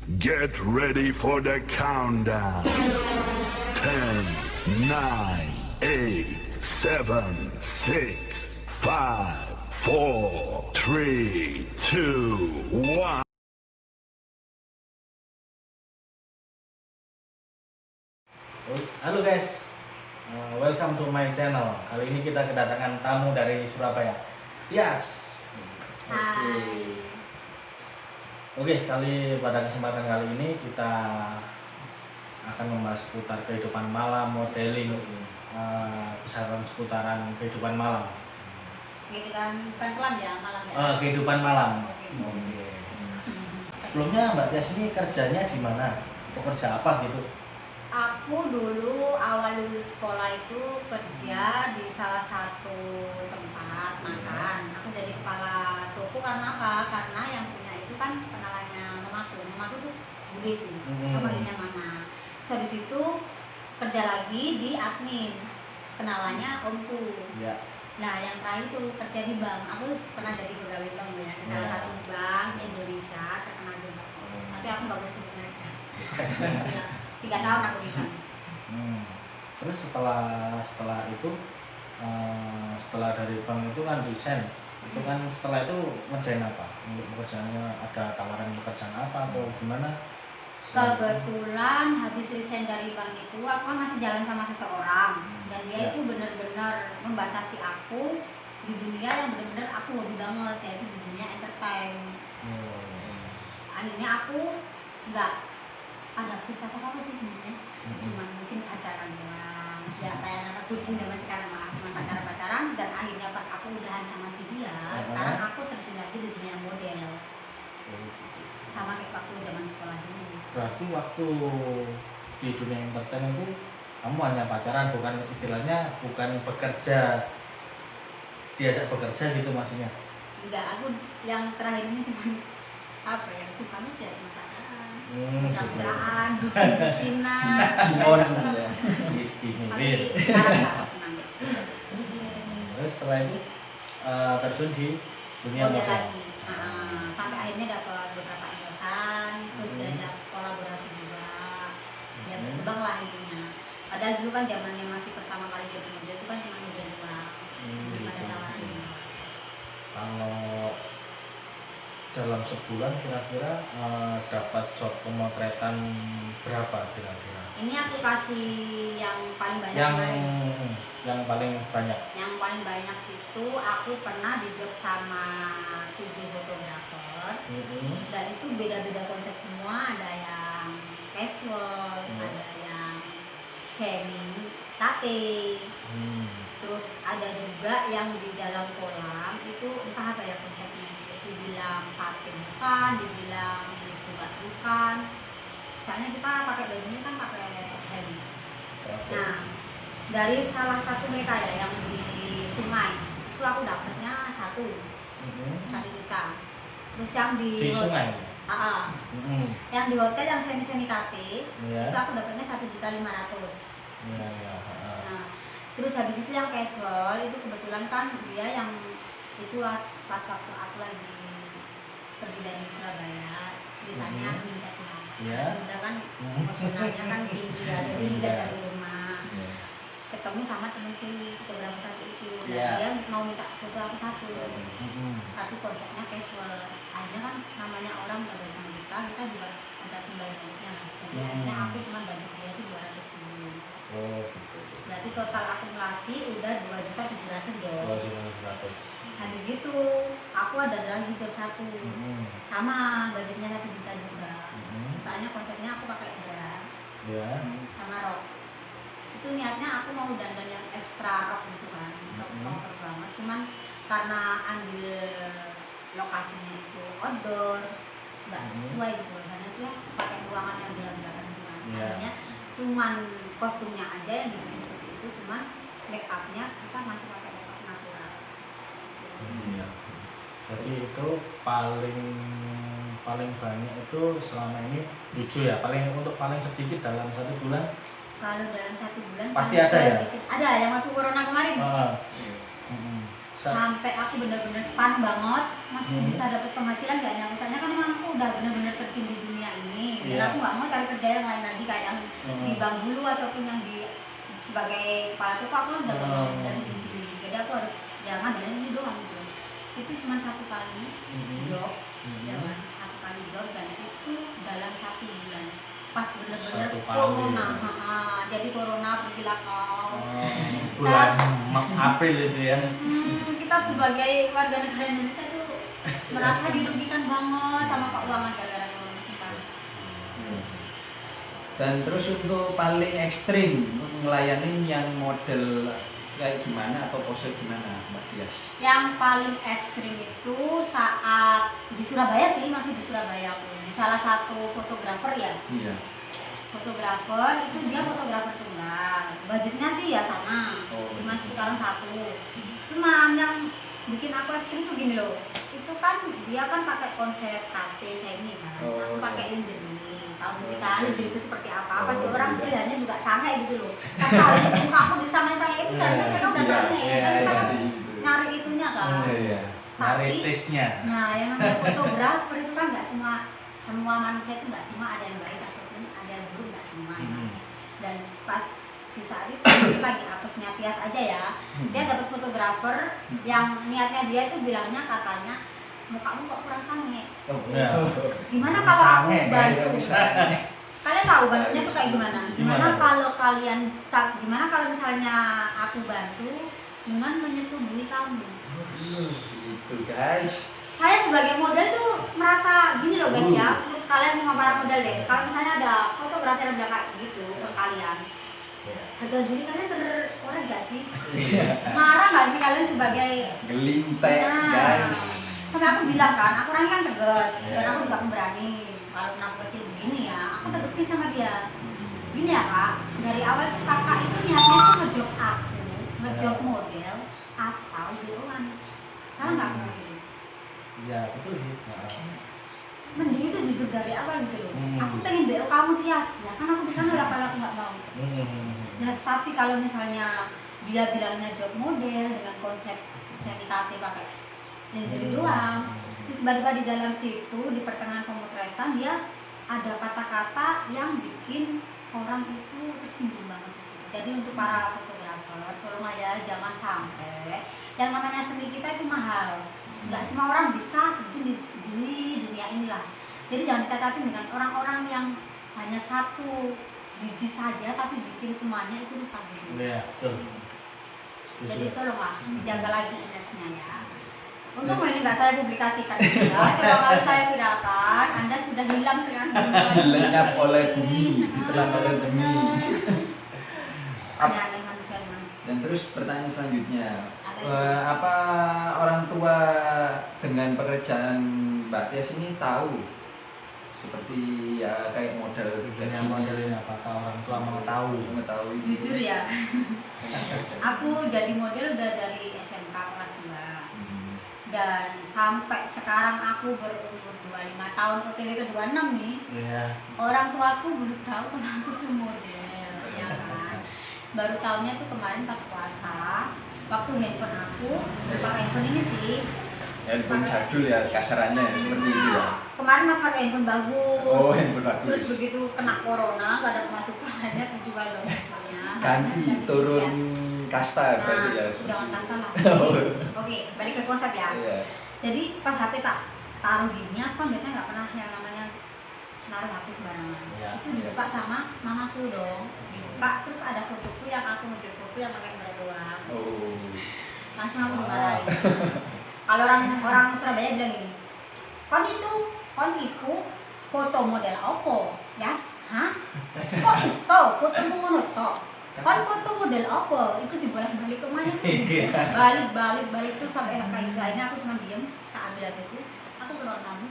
Get ready for the countdown. 10, 9, 8, 7, 6, 5, 4, 3, 2, 1. Halo guys, welcome to my channel. Kali ini kita kedatangan tamu dari Surabaya, Tias. Oke, pada kesempatan kali ini kita akan membahas seputar kehidupan malam, modeling, kisaran seputaran kehidupan malam. Kehidupan bukan kelam ya, malam ya. Kehidupan malam. Oke. Sebelumnya Mbak Tias ini kerjanya di mana? Atau kerja apa gitu? Aku dulu awal lulus sekolah itu kerja di salah satu tempat makan. Aku jadi kepala toko karena apa? Karena yang punya itu kan kenalannya mamaku. Mamaku tuh bude tuh, panggilnya mama. Terus habis itu kerja lagi di admin, kenalannya omku. Ya. Nah yang terakhir tuh kerja di bank. Aku pernah jadi pegawai bank ya di salah satu bank Indonesia terkenal juga. Tapi aku nggak boleh sebut mereka. Ya, 3 tahun aku di sana. Terus setelah itu setelah dari bank itu kan desain itu kan setelah itu ngerjain apa? Untuk pekerjaannya ada tawaran pekerjaan apa atau gimana? Kebetulan habis resign dari bank itu aku kan masih jalan sama seseorang dan dia itu benar-benar membatasi aku di dunia yang benar-benar aku hobi banget, yaitu di dunia entertain. Akhirnya aku nggak ada aktivitas apa sih sebenarnya, cuman mungkin pacaran doang ya, kayak anak kucing zaman sekarang malah cuma pacaran dan akhirnya pas aku udahan sama si dia, sekarang aku terjun lagi di dunia model sama kayak waktu zaman sekolah dulu. Berarti waktu di dunia entertain itu kamu hanya pacaran, bukan istilahnya bukan bekerja, diajak bekerja gitu maksudnya? Enggak, aku yang terakhir ini cuma apa ya, suka ya cuma pacaran, mesra-mesraan, bucin-bucinan. Istimewa. Tapi sekarang nggak tenang. Terus setelah itu terjun di dunia Model model lagi. Sampai akhirnya dapat beberapa endorsan, terus diajak kolaborasi juga. Ya berkembang lah intinya. Padahal dulu kan zamannya masih pertama kali jadi model itu kan cuma model doang. Belum ada tawaran. Kalau dalam sebulan kira-kira dapat job pemotretan berapa kira-kira? Ini aku kasih yang paling banyak Yang paling banyak. Yang paling banyak itu aku pernah di job sama 7 fotografer. Dan itu beda-beda konsep semua, ada yang casual, ada yang semi tate. Terus ada juga yang di dalam kolam itu entah apa ya konsepnya. Dibilang pakai bukan, dibilang bukan. Soalnya kita pakai bajunya kan pakai hem. Nah, dari salah satu mereka ya yang di sungai itu aku dapatnya 1 juta. Terus yang di sungai. Yang di hotel yang semi kate itu aku dapatnya 1.500.000. Nah, terus habis itu yang casual itu kebetulan kan dia yang itu pas waktu aku lagi pergi dari Surabaya, ceritanya minta udah kan emosionalnya kan tinggi ya, jadi minta dari rumah. Ketemu sama temenku fotografer satu itu, dan dia mau minta foto aku 1, tapi konsepnya casual. Akhirnya kan namanya orang pada sama kita juga ada timbalnya. Jadi akhirnya aku cuma budget dia itu 210. Berarti total akumulasi udah 2.700.000 dong. 2.700. Habis gitu aku ada lagi job 1 sama budgetnya 1 juta juga. Soalnya konsepnya aku pakai bra sama rok. Itu niatnya aku mau dandan yang ekstra rok gitu kan, rok proper banget. Cuman karena ambil lokasinya itu outdoor, nggak sesuai gitu. Karena itu ya pakai ruangan yang gelap-gelapan gitu kan. Akhirnya cuman kostumnya aja yang dibikin seperti itu, cuman make upnya kita masih pakai make up natural. Jadi itu paling banyak itu selama ini 7 ya. Paling sedikit dalam 1 bulan. Kalau dalam 1 bulan pasti ada ya? Ada yang waktu corona kemarin. Sampai aku benar-benar span banget, masih bisa dapat penghasilan gak? Nah, misalnya kan emang aku udah benar-benar terjun di dunia ini, dan aku nggak mau cari kerja yang lain lagi kayak yang di bank dulu ataupun yang di sebagai kepala toko. Aku udah dari sini, jadi aku harus jangan dan ini doang gitu. Itu cuma 1 kali job, ya kan, 1 kali job, dan itu dalam 1 bulan pas bener-bener corona. Jadi corona pergilah kau. Bulan April itu ya. Kita sebagai warga negara Indonesia itu merasa dirugikan banget sama keuangan gara-gara corona sekarang. Dan terus untuk paling ekstrim untuk melayani yang model kayak gimana atau pose gimana Mbak Tias? Yang paling ekstrim itu saat di Surabaya sih, masih di Surabaya aku, di salah satu fotografer ya. Iya. Fotografer itu dia fotografer tunggal, budgetnya sih ya sama, cuma sekarang 1. Cuma yang bikin aku ekstrim tuh gini loh, itu kan dia kan pakai konsep KT semi kan, aku pakai lingerie, tahu kan lingerie itu seperti apa, pasti orang pilihannya juga sange gitu loh. Kata harus muka aku di sange-sange itu sebenarnya mereka udah sange, tapi kan nyari itunya kan. Nyari taste-nya. Nah yang namanya fotografer itu kan nggak semua manusia itu nggak semua ada yang baik ataupun ada yang buruk, nggak semua kan. Dan pas di saat itu lagi apesnya Tias aja ya, dia dapat fotografer yang niatnya dia itu bilangnya katanya mukamu kok kurang sange. Gimana kalau aku bantu? Kalian tahu bantunya tuh kayak gimana? Gimana kalau gimana kalau misalnya aku bantu dengan menyetubuhi kamu? Itu guys. Saya sebagai model tuh merasa gini loh guys ya, untuk kalian semua para model deh. Kalau misalnya ada fotografer yang udah kayak gitu ke kalian, harga diri kalian terkorek gak sih? Marah gak sih kalian sebagai gelintek guys? Sampai aku bilang kan, aku orangnya kan tegas dan aku juga pemberani. Kalau aku kecil begini ya, aku tegesin sama dia. Gini ya kak, dari awal tuh kakak itu niatnya tuh ngejob aku, ngejob model atau BO-an. Salah nggak aku gitu? Iya betul sih. Mending itu jujur dari awal gitu loh. Aku pengen BO kamu Tias, ya kan aku bisa nolak kalau aku nggak mau. Nah tapi kalau misalnya dia bilangnya job model dengan konsep semi-KT pakai lingerie doang, terus tiba-tiba di dalam situ di pertengahan pemotretan dia ada kata-kata yang bikin orang itu tersinggung banget. Jadi untuk para fotografer, tolonglah ya jangan sampai yang namanya seni kita itu mahal. Nggak semua orang bisa di dunia inilah. Jadi jangan dicacatin dengan orang-orang yang hanya 1 biji saja tapi bikin semuanya itu rusak gitu. Iya, betul. Jadi tolonglah dijaga lagi image-nya ya. Untung ini nggak saya publikasikan ya. Coba kalau saya viralkan, Anda sudah hilang sekarang. Dilenyap oleh bumi, ditelan oleh bumi. Aneh-aneh manusia memang. Dan terus pertanyaan selanjutnya, apa orang tua dengan pekerjaan Mbak Tias ini tahu seperti ya kayak model Yang model ini apakah orang tua mengetahui? Jujur ya, aku jadi model udah dari SMK kelas 2 dan sampai sekarang aku berumur 25 tahun, OTW ke 26 nih. Orang tuaku belum tahu kalau aku tuh model, ya kan. Baru tahunya tuh kemarin pas puasa, waktu handphone aku berupa handphone ini sih. Handphone jadul ya kasarannya ya, seperti itu ya. Kemarin mas pakai handphone bagus. Oh, handphone bagus. Terus begitu kena corona nggak ada pemasukan, akhirnya terjual dong handphonenya. Ganti turun kasta berarti ya. Jangan kasta lah. Oh. Oke, balik ke konsep ya. Iya. Jadi pas HP tak taruh gini, aku kan biasanya nggak pernah yang namanya naruh HP sembarangan. Itu dibuka sama mamaku dong. Dibuka terus ada fotoku yang aku ngejar foto yang pakai kamera doang. Oh. Langsung aku dimarahin. Kalau orang Surabaya bilang gini, kon itu foto model opo, Yas? Hah? Kok iso foto ngono tok? Kon foto model opo? Itu dibolak-balik ke mana tuh? Balik tuh sampai kayak ini aku cuma diem, tak ambil HP itu, aku keluar tamu,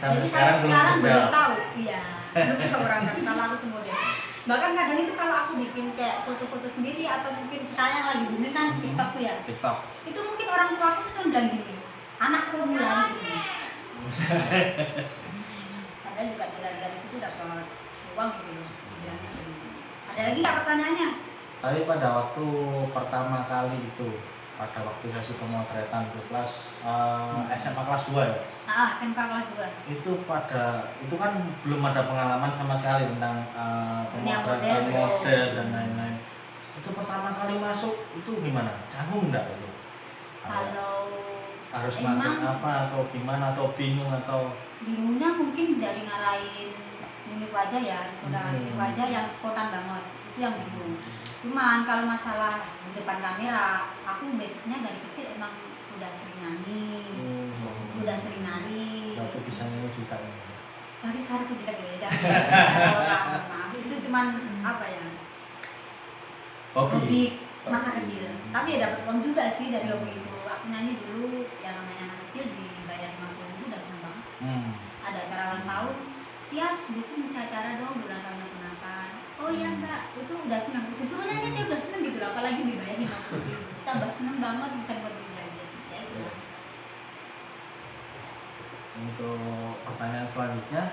Sampai jadi sekarang belum tahu, iya, belum tahu orang kan kalau aku tuh model. Bahkan kadang itu kalau aku bikin kayak foto-foto sendiri atau mungkin sekarang yang lagi booming kan TikTok tuh ya. TikTok. Itu mungkin orang tua aku tuh cuma bilang gini, anakku mulai gitu. Padahal juga dari situ dapat uang gitu loh. Bilangnya gitu. Ada lagi nggak pertanyaannya? Tapi pada waktu pertama kali itu pada waktu sesi pemotretan di kelas SMA kelas 2 ya? SMK kelas 2. Itu kan belum ada pengalaman sama sekali tentang pemotretan model dan lain-lain. Itu pertama kali masuk itu gimana? Canggung enggak itu? Kalau harus makan apa atau gimana atau bingung atau bingungnya mungkin dari ngarahin mimik wajah ya, harus udah mimik wajah yang spontan banget, itu yang bingung. Cuman kalau masalah di depan kamera, aku basicnya dari kecil emang udah sering nyanyi, udah sering nari. Berarti bisa nyanyi juga ya? Tapi sekarang aku jelek ya, jangan orang, maaf. Itu cuman apa ya? Hobi masa kecil. Tapi ya dapat uang juga sih dari hobi itu. Aku nyanyi dulu, yang namanya anak kecil dibayar 50.000 udah seneng banget. Ada acara ulang tahun, Tias besok bisa acara dong ulang tahun kenakan. Oh iya mbak, itu udah seneng. Disuruh nyanyi dia udah seneng gitu, apalagi dibayar 50.000. Tambah seneng banget bisa berjanji. Ya itu lah. Untuk pertanyaan selanjutnya,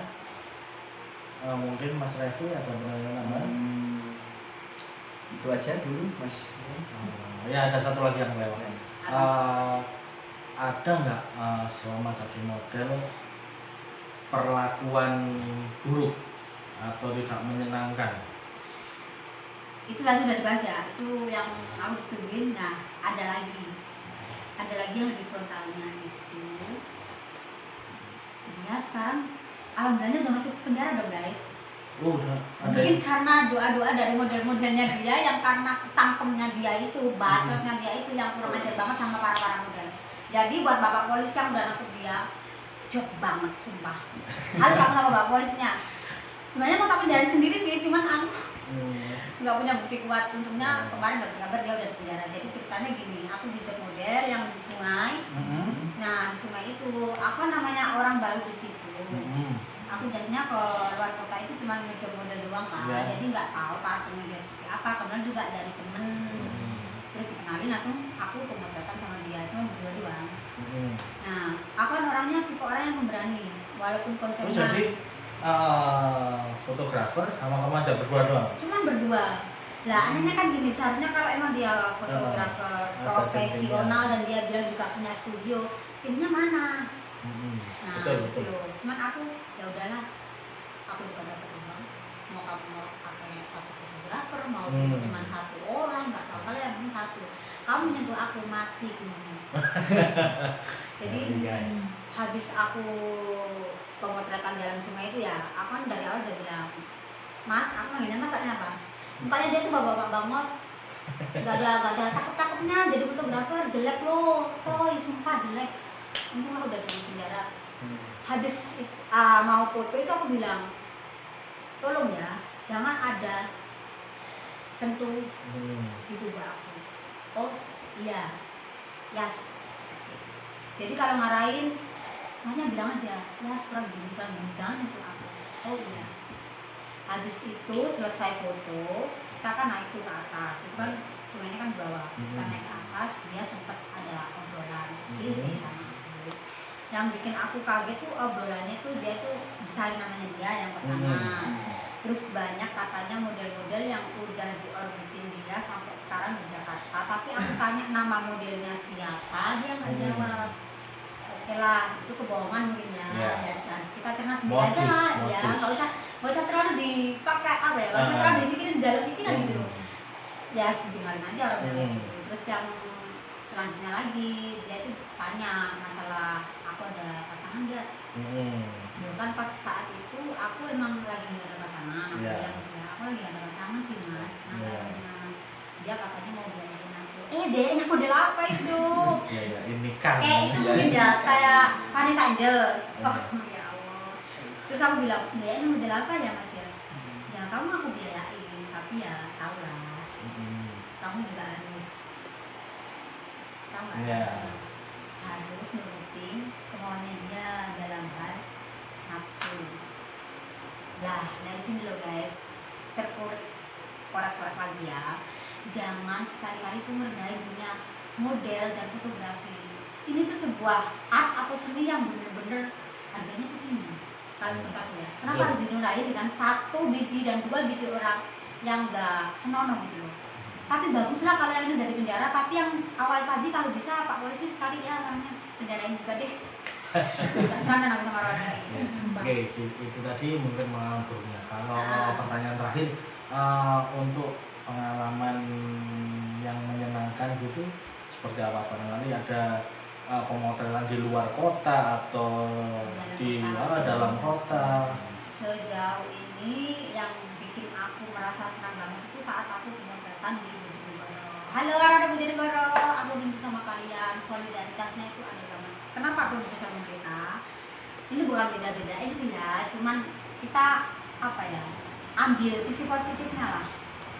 mungkin Mas Revi ada pertanyaan apa? Itu aja dulu Mas. Ya ada satu lagi yang lewat. Ada nggak selama jadi model perlakuan buruk atau tidak menyenangkan? Itu tadi udah dibahas ya, itu yang aku setujuin. Nah ada lagi yang lebih frontalnya itu dia sekarang alhamdulillah udah masuk penjara dong guys. Mungkin karena doa-doa dari model-modelnya dia, yang karena ketangkemnya dia itu, bacotnya dia itu yang kurang ajar banget sama para model. Jadi buat bapak polisi yang udah nangkep dia, jok banget sumpah. Halo kamu sama bapak polisinya. Sebenarnya mau takut dari sendiri sih, cuman aku nggak punya bukti kuat. Untungnya kemarin dapat kabar dia udah di penjara. Jadi ceritanya gini, aku di job model yang di sungai. Nah di sungai itu, aku namanya orang baru di situ. Aku biasanya ke luar kota itu cuma ngejob model doang kan, jadi nggak tahu karakternya dia seperti apa. Kemudian juga dari temen, terus dikenalin langsung aku pemotretan sama dia, cuma berdua doang. Nah, aku kan orangnya tipe orang yang memberani, walaupun konsepnya. Terus jadi fotografer sama kamu aja berdua doang? Cuman berdua. Lah anehnya kan gini, seharusnya kalau emang dia fotografer profesional dan dia bilang juga punya studio, timnya mana? Nah betul. Cuman aku ya udahlah, aku juga dapat uang. Mau kamu mau pakai satu fotografer, mau cuma satu orang, nggak tahu kalau yang penting satu. Kamu nyentuh aku mati kamu. Jadi habis aku pemotretan dalam sungai itu ya, aku kan dari awal udah bilang, Mas, aku nanya masaknya apa? Mukanya dia tuh bapak banget. Gak ada takut-takutnya jadi fotografer, jelek loh, coy, sumpah jelek. Untung aku udah di penjara. Habis mau foto itu aku bilang, tolong ya, jangan ada sentuh di tubuh aku. Oh iya, yes. Jadi kalau marahin, masnya bilang aja, ya kurang gini, jangan sentuh aku. Oh iya. Habis itu selesai foto, kita kan naik ke atas. Itu kan sungainya kan di bawah. Kita naik ke atas, dia sempat ada obrolan kecil sih sama aku. Yang bikin aku kaget tuh obrolannya tuh dia tuh bisa namanya dia yang pertama. Terus banyak katanya model-model yang udah diorbitin dia sampai sekarang di Jakarta. Tapi aku tanya nama modelnya siapa, dia nggak jawab. Oke lah, itu kebohongan mungkin ya. Kita cerna sendiri aja lah, ya nggak usah terlalu dipakai apa ya, nggak usah terlalu dipikirin dalam pikiran gitu loh. Ya tinggalin aja orang gitu. Terus yang selanjutnya lagi dia tuh tanya masalah aku ada pasangan nggak? Ya kan pas saat itu aku emang lagi nggak ada pasangan. Aku bilang ya aku lagi nggak ada pasangan sih mas. Dia katanya mau biarin aku. Deh model apa itu? Ini kan. Itu mungkin ya kayak Vanessa Angel. Oh ya Allah. Terus aku bilang, ini model apa ya mas ya? Ya kamu aku biayain, tapi ya tau lah. Kamu juga harus harus nurutin kemauannya dia dalam hal nafsu. Lah dari sini loh guys, terkorek-korek lagi ya. Jangan sekali-kali tuh merendahin dunia model dan fotografi. Ini tuh sebuah art atau seni yang bener-bener harganya tuh tinggi. Kalau menurut aku ya, kenapa harus dinilai dengan 1 biji dan 2 biji orang yang gak senonoh gitu loh. Tapi baguslah kalau yang itu dari penjara. Tapi yang awal tadi kalau bisa Pak Polisi sekali ya orangnya penjarain juga deh. Gak serangan aku sama orang kayak gitu. Oke, itu tadi mungkin pengalaman buruknya. Kalau pertanyaan terakhir, untuk pengalaman yang menyenangkan gitu seperti apa? Barangkali ada pemotretan di luar kota atau di dalam kota. Sejauh ini yang bikin aku merasa senang banget itu saat aku pemotretan di Bojonegoro. Halo anak Bojonegoro, aku rindu sama kalian. Solidaritasnya itu ada banget. Kenapa aku rindu sama mereka? Ini bukan beda-bedain sih ya, cuman kita apa ya, ambil sisi positifnya lah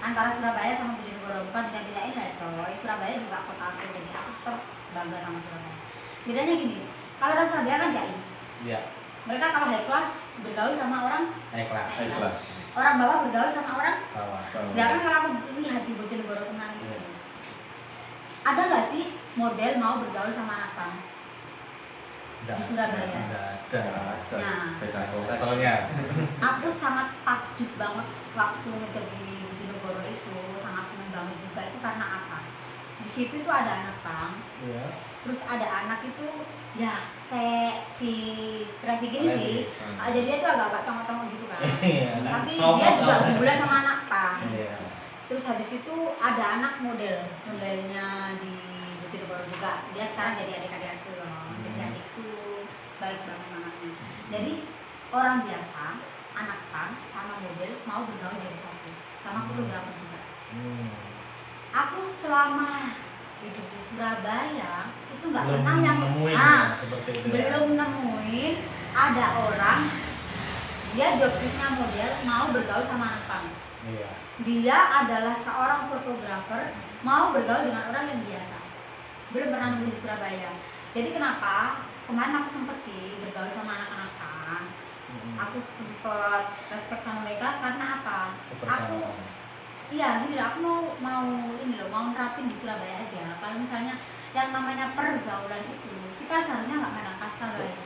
antara Surabaya sama Bojonegoro. Bukan beda-bedain lah coy, Surabaya juga kota aku, jadi aku tetap bangga sama Surabaya. Bedanya gini, kalau orang Surabaya kan jaim. Iya. Mereka kalau high class bergaul sama orang High class. orang bawah bergaul sama orang. Bawah. Sedangkan kalau aku lihat di Bojonegoro kemarin itu, ada nggak sih model mau bergaul sama anak pang di Surabaya? Nggak ada. Nah, Soalnya. Aku sangat takjub banget waktu ngejar di Bojonegoro itu, sangat seneng banget juga itu karena apa? Di situ tuh ada anak pang, Iya. terus ada anak itu ya kayak si Trevi gini sih, jadi dia tuh agak-agak congok-congok gitu kan. Tapi dia juga hubungan sama anak pang. Iya. Terus habis itu ada anak modelnya di Bojonegoro juga. Dia sekarang jadi adik-adik aku loh. Jadi adikku baik banget anaknya. Jadi orang biasa, anak pang sama model mau bergaul dari satu, sama fotografer juga. Aku selama hidup di Surabaya itu nggak pernah yang seperti itu. belum nemuin ada orang dia jobdesknya model mau bergaul sama anak pang. Iya. Dia adalah seorang fotografer mau bergaul dengan orang yang biasa. Belum pernah nemu di Surabaya. Jadi kenapa? Kemarin aku sempet sih bergaul sama anak-anak pang. Aku sempet respect sama mereka karena apa? Aku iya gini loh, aku mau ini loh, mau nerapin di Surabaya aja. Kalau misalnya yang namanya pergaulan itu, kita seharusnya nggak mandang kasta guys.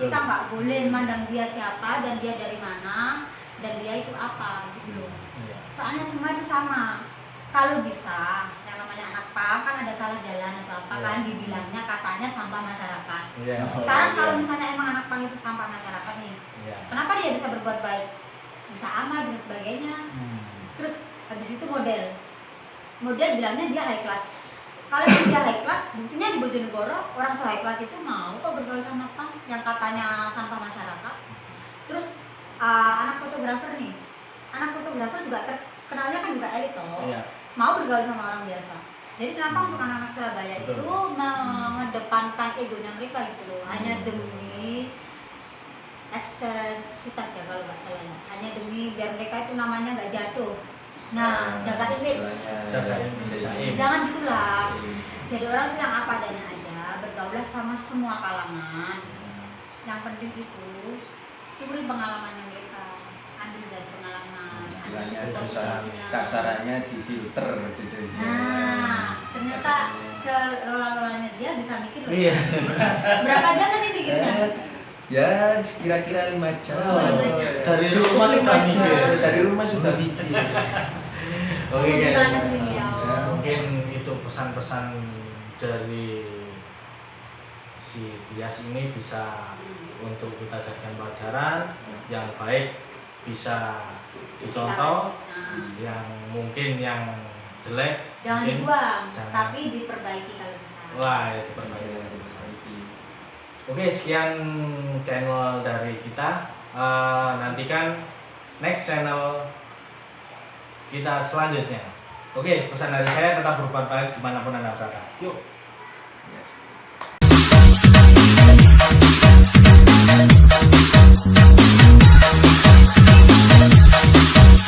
Kita nggak boleh mandang dia siapa dan dia dari mana dan dia itu apa gitu loh. Soalnya semua itu sama. Kalau bisa, yang namanya anak pang kan ada salah jalan atau apa kan dibilangnya katanya sampah masyarakat. Sekarang kalau misalnya emang anak pang itu sampah masyarakat nih, kenapa dia bisa berbuat baik, bisa amal, bisa sebagainya. Terus habis itu model bilangnya dia high class. Kalau dia high class, buktinya di Bojonegoro orang high class itu mau kok bergaul sama pang yang katanya sampah masyarakat. Terus anak fotografer nih, anak fotografer juga kenalnya kan juga elit toh, mau bergaul sama orang biasa. Jadi kenapa untuk anak-anak Surabaya itu mengedepankan egonya mereka gitu loh, hanya demi eksensitas ya kalau nggak salah, hanya demi biar mereka itu namanya nggak jatuh. Nah, jaga image. Jangan gitulah. Jadi orang itu yang apa adanya aja, bergaulah sama semua kalangan. Yang penting itu curi pengalamannya mereka, ambil dari pengalaman. Istilahnya kasarannya difilter gitu. Nah, ternyata selolanya dia bisa mikir loh. Iya. Berapa jam tadi mikirnya? Ya, kira-kira 5 jam. Dari rumah sudah mikir. Dari rumah sudah mikir. Oke guys. Ya. Mungkin itu pesan-pesan dari si Tias ini bisa untuk kita jadikan pelajaran yang baik, bisa dicontoh, yang mungkin yang jelek Jangan mungkin dibuang, jangan. tapi diperbaiki kalau bisa. Wah, itu perbaiki. Oke, sekian channel dari kita. Nantikan next channel kita selanjutnya. Oke, pesan dari saya tetap berbuat baik dimanapun Anda berada. Yuk.